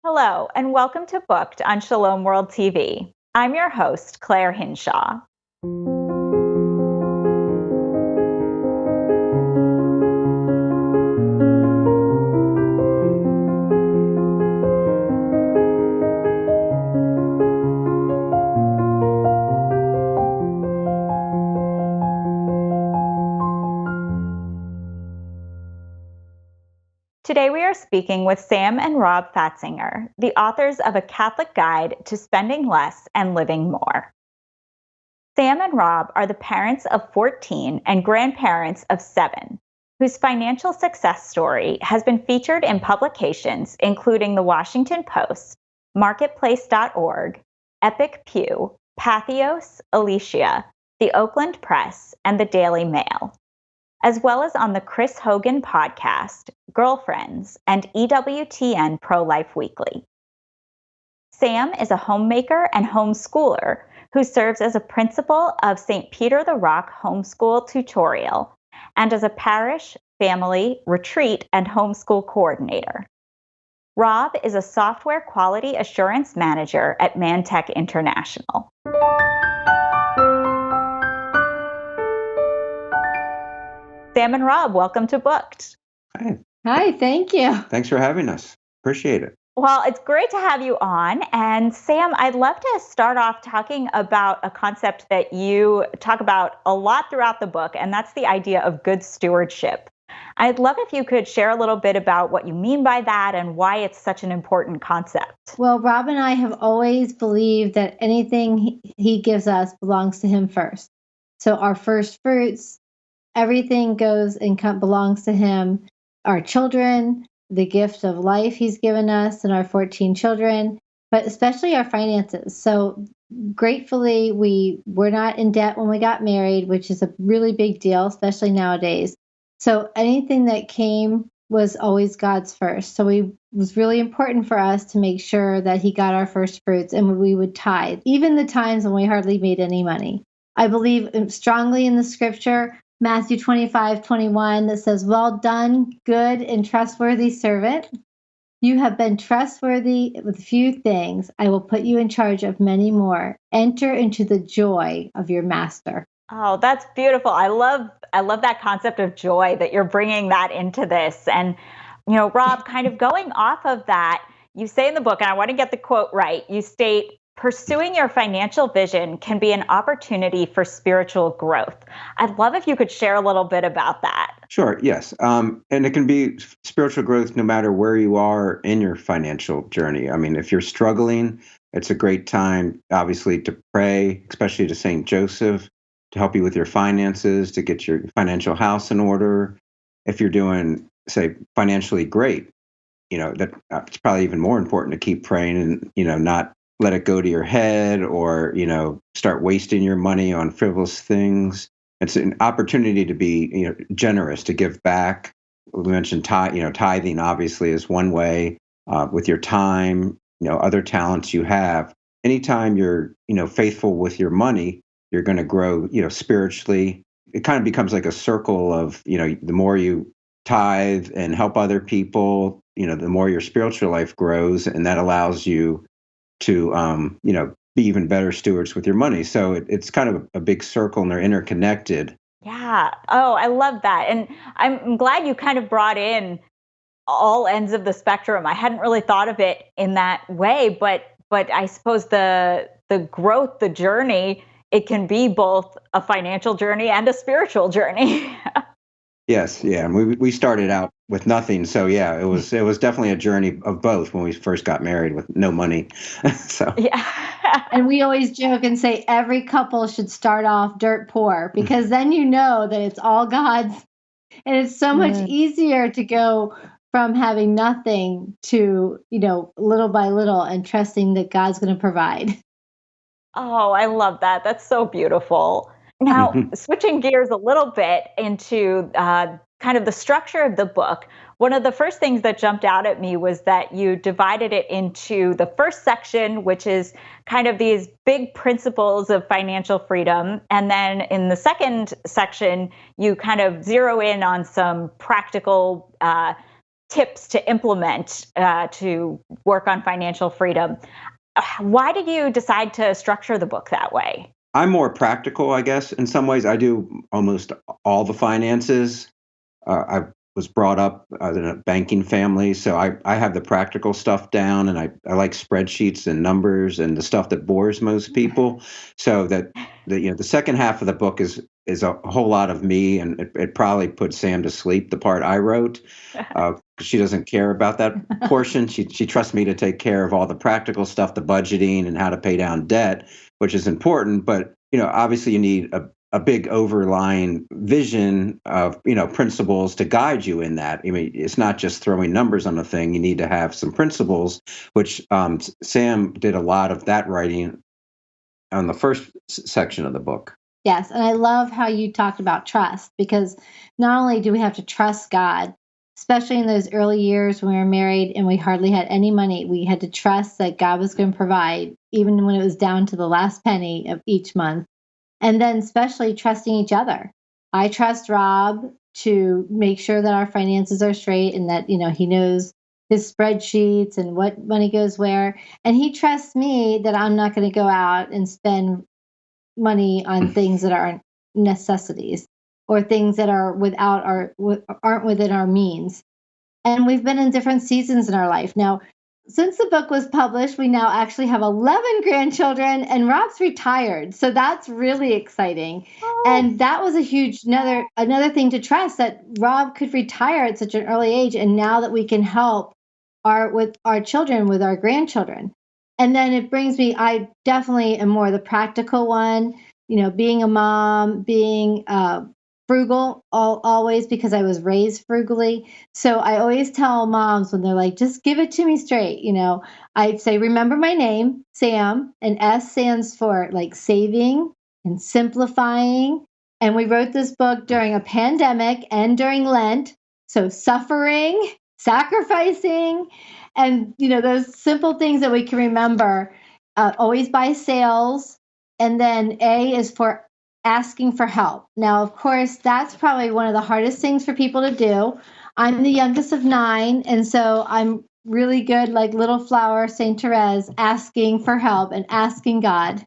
Hello, and welcome to Booked on Shalom World TV. I'm your host, Clare Hinshaw. Today we are speaking with Sam and Rob Fatzinger, the authors of A Catholic Guide to Spending Less and Living More. Sam and Rob are the parents of 14 and grandparents of 7, whose financial success story has been featured in publications including The Washington Post, Marketplace.org, Epic Pew, Pathos, Alicia, The Oakland Press, and the Daily Mail, as well as on the Chris Hogan podcast, Girlfriends, and EWTN Pro-Life Weekly. Sam is a homemaker and homeschooler who serves as a principal of St. Peter the Rock Homeschool Tutorial and as a parish, family, retreat, and homeschool coordinator. Rob is a software quality assurance manager at Mantech International. Sam and Rob, welcome to Booked. Hi. Hi, thank you. Thanks for having us. Appreciate it. Well, it's great to have you on. And Sam, I'd love to start off talking about a concept that you talk about a lot throughout the book, and that's the idea of good stewardship. I'd love if you could share a little bit about what you mean by that and why it's such an important concept. Well, Rob and I have always believed that anything he gives us belongs to him first. So our first fruits, everything goes and belongs to him. Our children, the gift of life he's given us and our 14 children, but especially our finances. So gratefully, we were not in debt when we got married, which is a really big deal, especially nowadays. So anything that came was always God's first. So it was really important for us to make sure that he got our first fruits and we would tithe, even the times when we hardly made any money. I believe strongly in the scripture, Matthew 25:21, that says, "Well done, good and trustworthy servant. You have been trustworthy with few things. I will put you in charge of many more. Enter into the joy of your master." Oh, that's beautiful. I love that concept of joy, that you're bringing that into this. And, Rob, kind of going off of that, you say in the book, and I want to get the quote right, you state, "Pursuing your financial vision can be an opportunity for spiritual growth." I'd love if you could share a little bit about that. Sure, yes. And it can be spiritual growth no matter where you are in your financial journey. I mean, if you're struggling, it's a great time, obviously, to pray, especially to St. Joseph, to help you with your finances, to get your financial house in order. If you're doing, say, financially great, that it's probably even more important to keep praying and, not let it go to your head or, start wasting your money on frivolous things. It's an opportunity to be, generous, to give back. We mentioned tithing obviously is one way, with your time, other talents you have. Anytime you're, faithful with your money, you're going to grow, spiritually. It kind of becomes like a circle of, the more you tithe and help other people, the more your spiritual life grows, and that allows you to, be even better stewards with your money. So it's kind of a big circle, and they're interconnected. Yeah. Oh, I love that. And I'm glad you kind of brought in all ends of the spectrum. I hadn't really thought of it in that way, but I suppose the growth, the journey, it can be both a financial journey and a spiritual journey. Yes, yeah. And we started out with nothing, so yeah, it was definitely a journey of both when we first got married with no money. So yeah. And we always joke and say every couple should start off dirt poor, because then you know that it's all God's, and it's so much easier to go from having nothing to, little by little, and trusting that God's going to provide. Oh, I love that. That's so beautiful. Now, switching gears a little bit into kind of the structure of the book, one of the first things that jumped out at me was that you divided it into the first section, which is kind of these big principles of financial freedom. And then in the second section, you kind of zero in on some practical tips to implement to work on financial freedom. Why did you decide to structure the book that way? I'm more practical, I guess. In some ways, I do almost all the finances. I was brought up in a banking family, so I have the practical stuff down, and I like spreadsheets and numbers and the stuff that bores most people. So that the second half of the book is a whole lot of me, and it probably put Sam to sleep, the part I wrote, because she doesn't care about that portion. She trusts me to take care of all the practical stuff, the budgeting and how to pay down debt, which is important. But obviously you need a big overlying vision of principles to guide you in that. I mean, it's not just throwing numbers on a thing. You need to have some principles, which Sam did a lot of that writing on the first section of the book. Yes, and I love how you talked about trust, because not only do we have to trust God, especially in those early years when we were married and we hardly had any money, we had to trust that God was going to provide, even when it was down to the last penny of each month. And then especially trusting each other. I trust Rob to make sure that our finances are straight and that, he knows his spreadsheets and what money goes where. And he trusts me that I'm not going to go out and spend money on things that aren't necessities or things that are aren't within our means. And we've been in different seasons in our life. Now, since the book was published, we now actually have 11 grandchildren, and Rob's retired. So that's really exciting. Oh. And that was a huge, another thing to trust, that Rob could retire at such an early age. And now that we can help with our children, with our grandchildren. And then it brings me, I definitely am more the practical one, being a mom, being frugal always, because I was raised frugally. So I always tell moms when they're like, just give it to me straight. I'd say, remember my name, Sam, and S stands for like saving and simplifying. And we wrote this book during a pandemic and during Lent. So suffering, sacrificing, and those simple things that we can remember. Always buy sales. And then A is for asking for help. Now, of course, that's probably one of the hardest things for people to do. I'm the youngest of 9, and so I'm really good, like little flower Saint Therese, asking for help and asking God.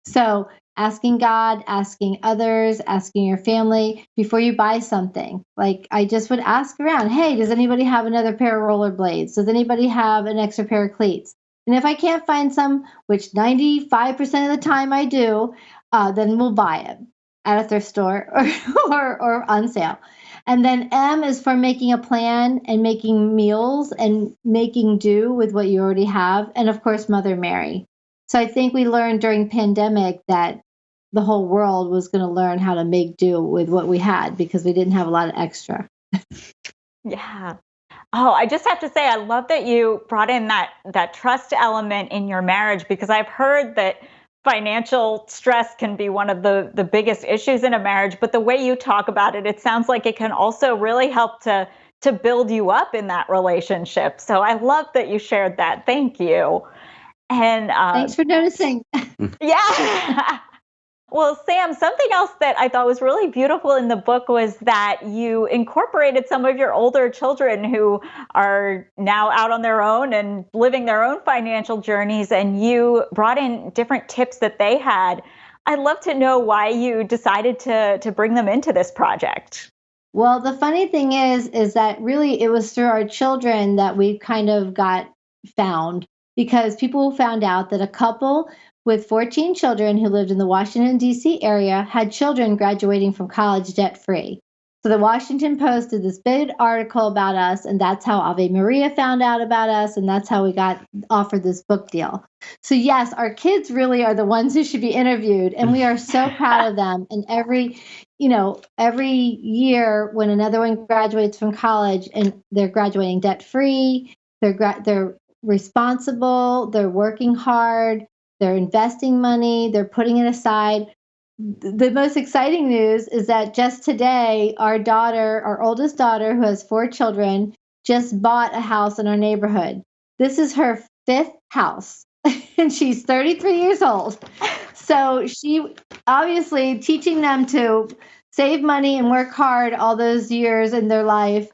So asking God, asking others, asking your family before you buy something. Like I just would ask around, hey, does anybody have another pair of rollerblades? Does anybody have an extra pair of cleats? And if I can't find some, which 95% of the time I do, then we'll buy it at a thrift store or on sale. And then M is for making a plan and making meals and making do with what you already have. And of course, Mother Mary. So I think we learned during pandemic that the whole world was going to learn how to make do with what we had, because we didn't have a lot of extra. Yeah. Oh, I just have to say, I love that you brought in that trust element in your marriage, because I've heard that financial stress can be one of the biggest issues in a marriage. But the way you talk about it, it sounds like it can also really help to build you up in that relationship. So I love that you shared that. Thank you. And thanks for noticing. Yeah. Well, Sam, something else that I thought was really beautiful in the book was that you incorporated some of your older children who are now out on their own and living their own financial journeys, and you brought in different tips that they had. I'd love to know why you decided to bring them into this project. Well, the funny thing is that really it was through our children that we kind of got found, because people found out that a couple with 14 children who lived in the Washington, D.C. area had children graduating from college debt-free. So the Washington Post did this big article about us, and that's how Ave Maria found out about us, and that's how we got offered this book deal. So yes, our kids really are the ones who should be interviewed, and we are so proud of them. And every year when another one graduates from college and they're graduating debt-free, they're responsible, they're working hard, they're investing money, they're putting it aside. The most exciting news is that just today, our oldest daughter, who has 4 children, just bought a house in our neighborhood. This is her 5th house, and she's 33 years old. So she obviously teaching them to save money and work hard all those years in their life.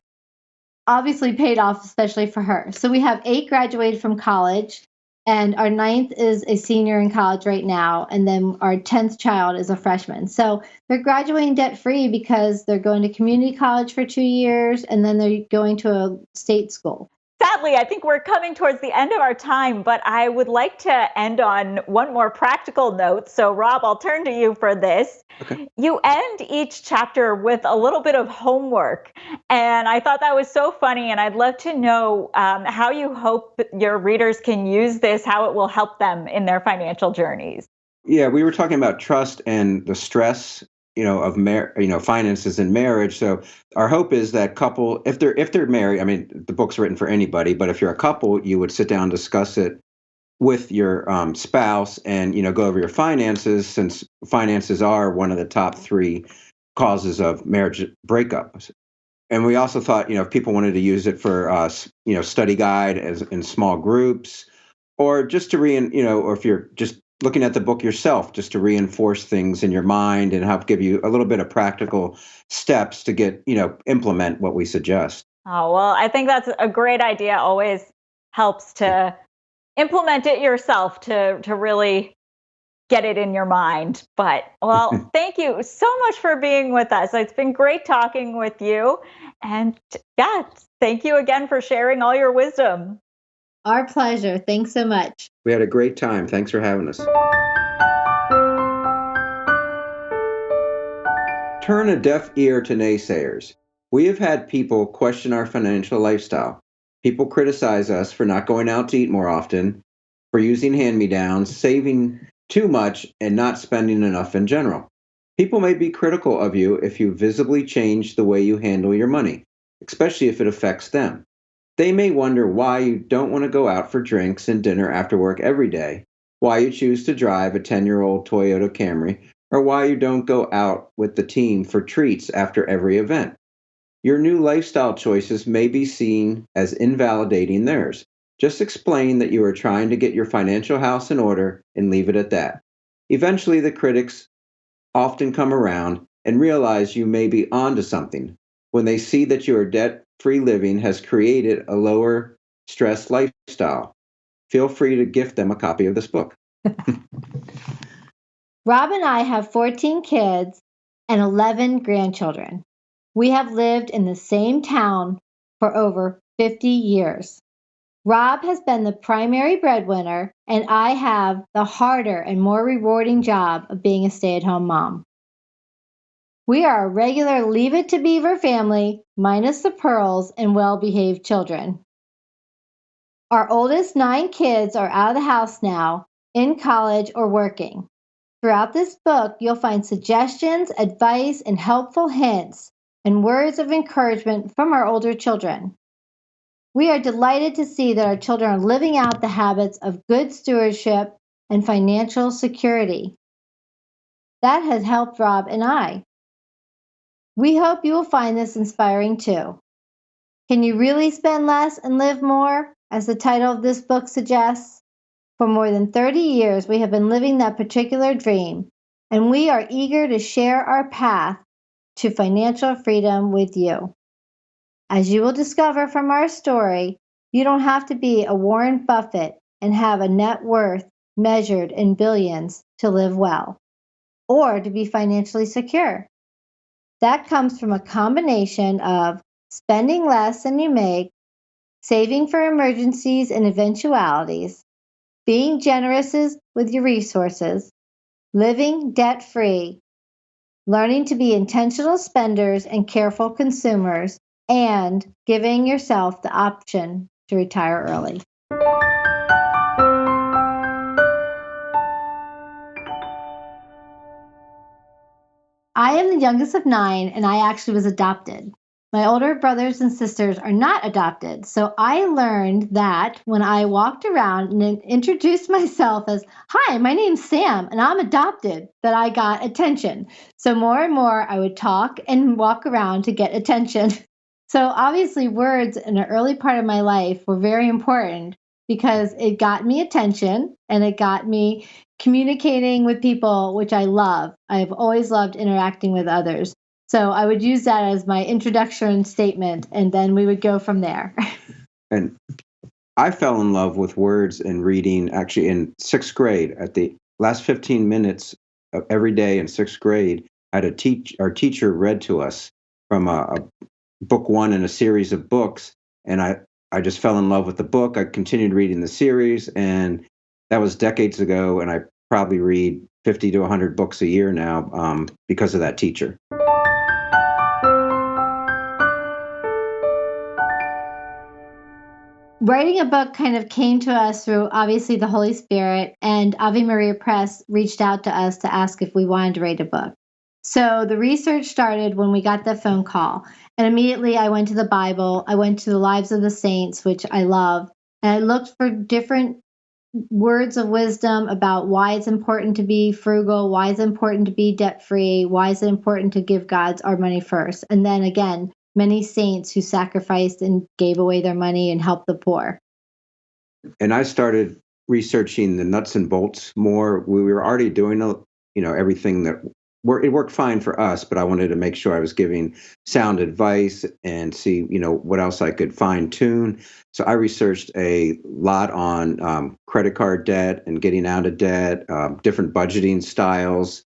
obviously paid off, especially for her. So we have 8 graduated from college, and our 9th is a senior in college right now. And then our 10th child is a freshman. So they're graduating debt-free because they're going to community college for 2 years, and then they're going to a state school. Sadly, I think we're coming towards the end of our time, but I would like to end on one more practical note. So, Rob, I'll turn to you for this. Okay. You end each chapter with a little bit of homework, and I thought that was so funny, and I'd love to know how you hope your readers can use this, how it will help them in their financial journeys. Yeah, we were talking about trust and the stress, of finances in marriage. So our hope is that couple, if they're married, I mean, the book's written for anybody, but if you're a couple, you would sit down and discuss it with your spouse and, go over your finances, since finances are one of the top 3 causes of marriage breakups. And we also thought, if people wanted to use it for, study guide as in small groups, or just to or if you're just looking at the book yourself, just to reinforce things in your mind and help give you a little bit of practical steps to get, implement what we suggest. Oh, well, I think that's a great idea. Always helps to implement it yourself to really get it in your mind. But, well, thank you so much for being with us. It's been great talking with you. And yeah, thank you again for sharing all your wisdom. Our pleasure. Thanks so much. We had a great time. Thanks for having us. Turn a deaf ear to naysayers. We have had people question our financial lifestyle. People criticize us for not going out to eat more often, for using hand-me-downs, saving too much, and not spending enough in general. People may be critical of you if you visibly change the way you handle your money, especially if it affects them. They may wonder why you don't want to go out for drinks and dinner after work every day, why you choose to drive a 10-year-old Toyota Camry, or why you don't go out with the team for treats after every event. Your new lifestyle choices may be seen as invalidating theirs. Just explain that you are trying to get your financial house in order and leave it at that. Eventually, the critics often come around and realize you may be onto something when they see that your debt-free living has created a lower stress lifestyle. Feel free to gift them a copy of this book. Rob and I have 14 kids and 11 grandchildren. We have lived in the same town for over 50 years. Rob has been the primary breadwinner, and I have the harder and more rewarding job of being a stay-at-home mom. We are a regular Leave It to Beaver family, minus the pearls and well-behaved children. Our oldest 9 kids are out of the house now, in college or working. Throughout this book, you'll find suggestions, advice, and helpful hints and words of encouragement from our older children. We are delighted to see that our children are living out the habits of good stewardship and financial security. That has helped Rob and I. We hope you will find this inspiring too. Can you really spend less and live more, as the title of this book suggests? For more than 30 years, we have been living that particular dream, and we are eager to share our path to financial freedom with you. As you will discover from our story, you don't have to be a Warren Buffett and have a net worth measured in billions to live well, or to be financially secure. That comes from a combination of spending less than you make, saving for emergencies and eventualities, being generous with your resources, living debt-free, learning to be intentional spenders and careful consumers, and giving yourself the option to retire early. I am the youngest of 9, and I actually was adopted. My older brothers and sisters are not adopted, so I learned that when I walked around and introduced myself as, "Hi, my name's Sam, and I'm adopted," that I got attention. So more and more, I would talk and walk around to get attention. So obviously, words in an early part of my life were very important because it got me attention and it got me communicating with people, which I love. I've always loved interacting with others. So I would use that as my introduction statement, and then we would go from there. And I fell in love with words and reading actually in sixth grade. At the last 15 minutes of every day in sixth grade, our teacher read to us from a book one in a series of books. And I just fell in love with the book. I continued reading the series, and that was decades ago. And I probably read 50 to 100 books a year now because of that teacher. Writing a book kind of came to us through obviously the Holy Spirit, and Ave Maria Press reached out to us to ask if we wanted to write a book. So the research started when we got the phone call, and immediately I went to the Bible. I went to the Lives of the Saints, which I love, and I looked for different words of wisdom about why it's important to be frugal, why it's important to be debt free, why is it important to give God's our money first, and then again, many saints who sacrificed and gave away their money and helped the poor. And I started researching the nuts and bolts more. We were already doing, everything that it worked fine for us, but I wanted to make sure I was giving sound advice and see, what else I could fine tune. So I researched a lot on credit card debt and getting out of debt, different budgeting styles.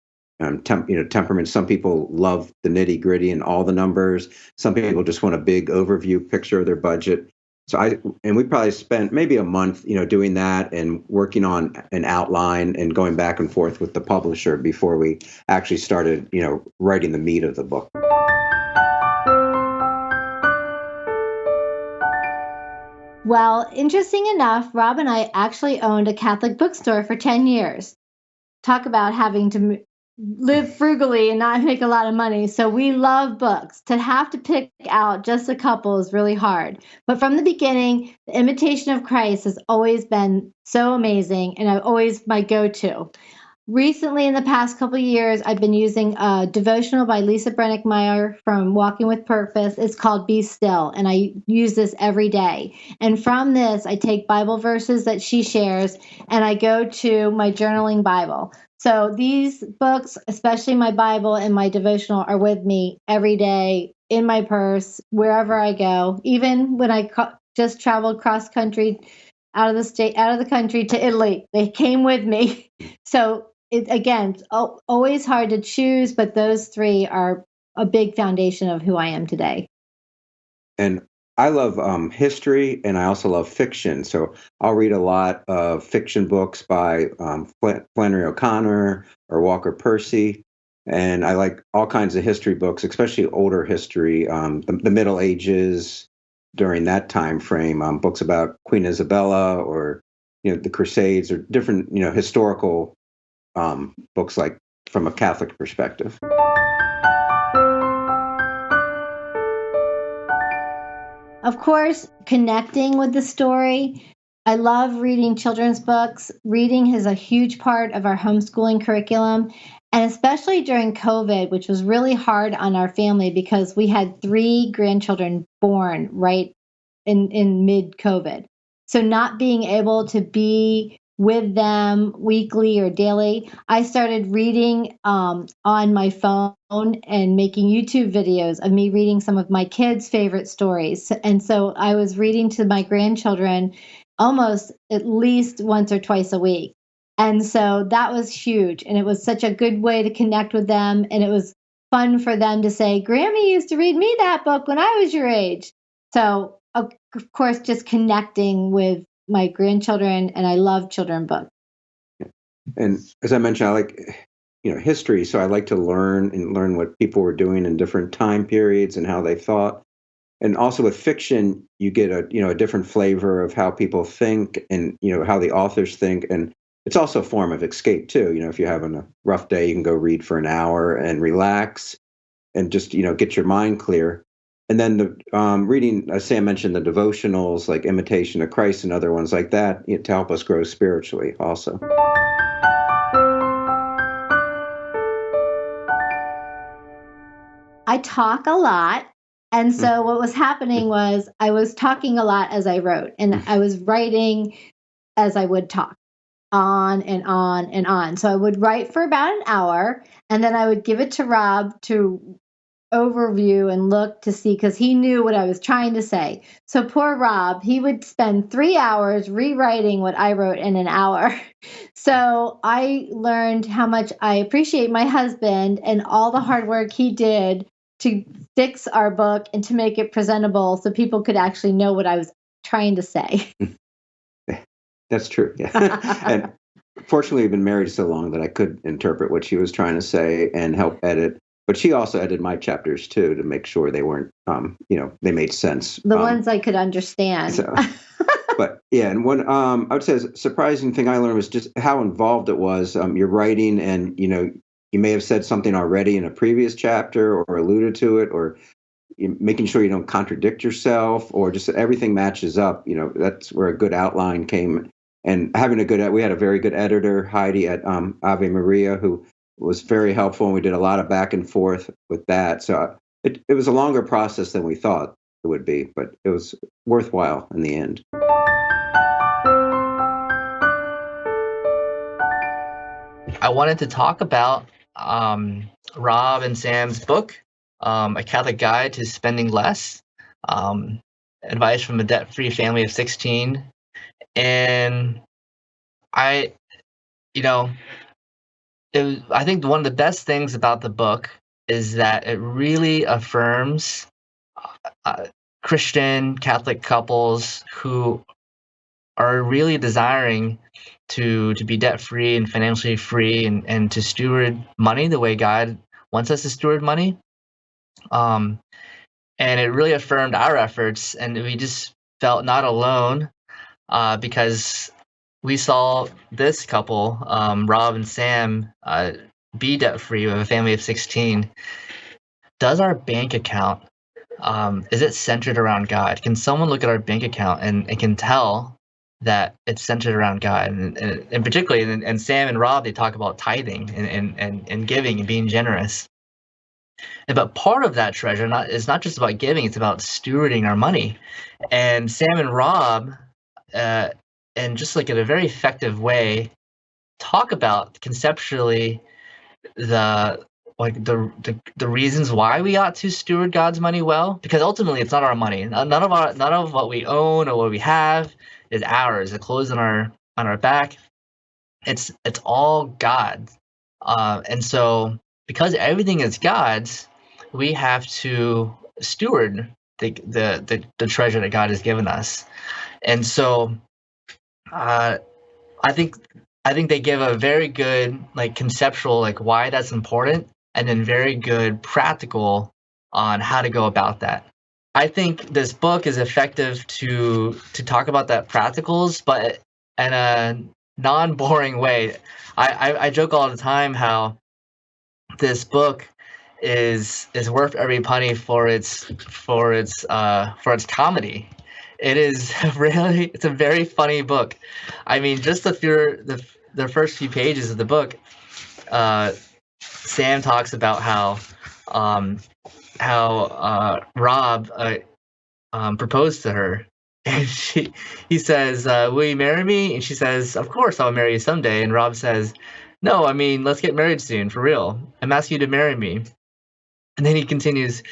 Temperament. Some people love the nitty gritty and all the numbers. Some people just want a big overview picture of their budget. So we probably spent maybe a month, doing that and working on an outline and going back and forth with the publisher before we actually started, writing the meat of the book. Well, interesting enough, Rob and I actually owned a Catholic bookstore for 10 years. Talk about having to live frugally and not make a lot of money. So we love books. To have to pick out just a couple is really hard. But from the beginning, The Imitation of Christ has always been so amazing, and always my go-to. Recently, in the past couple of years, I've been using a devotional by Lisa Brennick-Meyer from Walking with Purpose. It's called Be Still, and I use this every day. And from this, I take Bible verses that she shares, and I go to my journaling Bible. So these books, especially my Bible and my devotional, are with me every day in my purse, wherever I go. Even when I just traveled cross country out of the country to Italy, they came with me. So it's always hard to choose, but those three are a big foundation of who I am today. And I love history, and I also love fiction. So I'll read a lot of fiction books by Flannery O'Connor or Walker Percy. And I like all kinds of history books, especially older history, the Middle Ages during that time frame, books about Queen Isabella or, the Crusades or different, historical books like from a Catholic perspective. Of course, connecting with the story. I love reading children's books. Reading is a huge part of our homeschooling curriculum, and especially during COVID, which was really hard on our family because we had 3 grandchildren born right in mid-COVID. So not being able to be with them weekly or daily, I started reading on my phone and making YouTube videos of me reading some of my kids' favorite stories. And so I was reading to my grandchildren almost at least once or twice a week. And so that was huge. And it was such a good way to connect with them. And it was fun for them to say, Grammy used to read me that book when I was your age. So, of course, just connecting with my grandchildren, and I love children books. And as I mentioned, I like, history. So I like to learn what people were doing in different time periods and how they thought. And also with fiction, you get a different flavor of how people think and, how the authors think. And it's also a form of escape too. If you're having a rough day, you can go read for an hour and relax and just, get your mind clear. And then the reading, as Sam mentioned, the devotionals like Imitation of Christ and other ones like that to help us grow spiritually also. I talk a lot. And so what was happening was I was talking a lot as I wrote, and I was writing as I would talk on and on and on. So I would write for about an hour, and then I would give it to Rob to overview and look to see, because he knew what I was trying to say. So poor Rob, he would spend 3 hours rewriting what I wrote in an hour. So I learned how much I appreciate my husband and all the hard work he did to fix our book and to make it presentable so people could actually know what I was trying to say. That's true. Yeah. And fortunately, I've been married so long that I could interpret what she was trying to say and help edit. But she also edited my chapters too to make sure they weren't, they made sense. The ones I could understand. So, but yeah, and one I would say a surprising thing I learned was just how involved it was. You're writing, and you may have said something already in a previous chapter or alluded to it, or making sure you don't contradict yourself, or just everything matches up. That's where a good outline came. And we had a very good editor, Heidi at Ave Maria, who was very helpful, and we did a lot of back and forth with that. So it was a longer process than we thought it would be, but it was worthwhile in the end. I wanted to talk about Rob and Sam's book, A Catholic Guide to Spending Less, advice from a debt-free family of 16. And I think one of the best things about the book is that it really affirms Christian Catholic couples who are really desiring to be debt-free and financially free and to steward money the way God wants us to steward money. And it really affirmed our efforts, and we just felt not alone because we saw this couple, Rob and Sam, be debt-free with a family of 16. Does our bank account, is it centered around God? Can someone look at our bank account and can tell that it's centered around God? And particularly, and Sam and Rob, they talk about tithing and giving and being generous. But part of that treasure is not just about giving, it's about stewarding our money. And Sam and Rob, and just like in a very effective way, talk about conceptually the reasons why we ought to steward God's money well, because ultimately it's not our money. None of what we own or what we have is ours. The clothes on our back, it's all God's. And so because everything is God's, we have to steward the treasure that God has given us. And so I think they give a very good conceptual why that's important, and then very good practical on how to go about that. I think this book is effective to talk about that practicals, but in a non-boring way. I joke all the time how this book is worth every penny for its comedy. It is really, it's a very funny book. I mean, just the first few pages of the book, Sam talks about how Rob proposed to her, and he says, "Will you marry me?" And she says, "Of course, I'll marry you someday." And Rob says, "No, I mean, let's get married soon, for real. I'm asking you to marry me." And then he continues,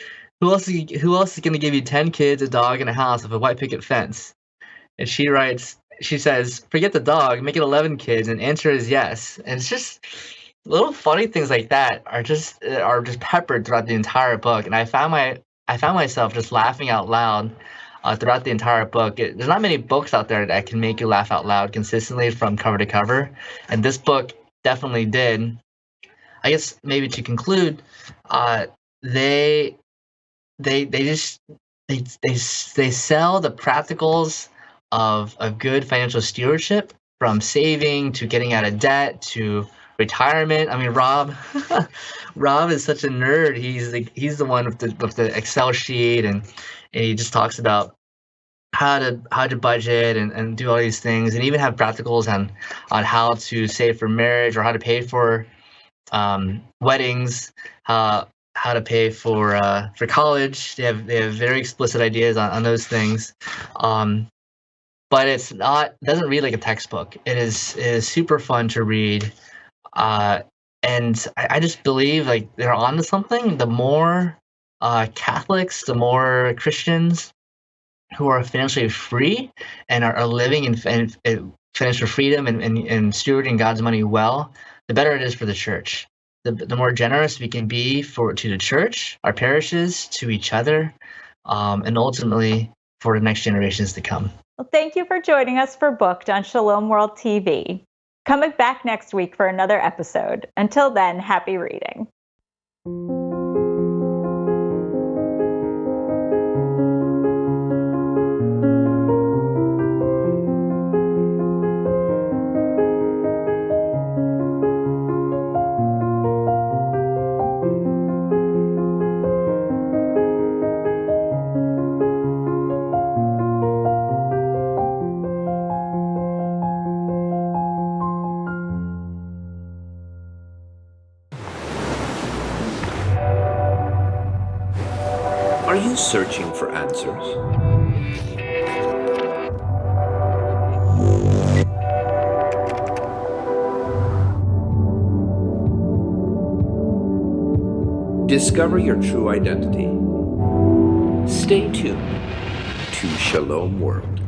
Who else is going to give you 10 kids, a dog, and a house with a white picket fence? And she says, "Forget the dog, make it 11 kids," and answer is yes. And it's just little funny things like that are just peppered throughout the entire book. And I found myself just laughing out loud throughout the entire book. There's not many books out there that can make you laugh out loud consistently from cover to cover, and this book definitely did. I guess maybe to conclude, they sell the practicals of good financial stewardship, from saving to getting out of debt to retirement. I mean, Rob is such a nerd. He's the one with the Excel sheet, and he just talks about how to budget and do all these things, and even have practicals on how to save for marriage or how to pay for weddings, how to pay for college. They have very explicit ideas on those things, but it doesn't read like a textbook. It is super fun to read, and I just believe they're onto something. The more Catholics, the more Christians who are financially free and are living in financial freedom and stewarding God's money well, the better it is for the church. The more generous we can be to the church, our parishes, to each other, and ultimately for the next generations to come. Well, thank you for joining us for Booked on Shalom World TV. Coming back next week for another episode. Until then, happy reading. Are you searching for answers? Discover your true identity. Stay tuned to Shalom World.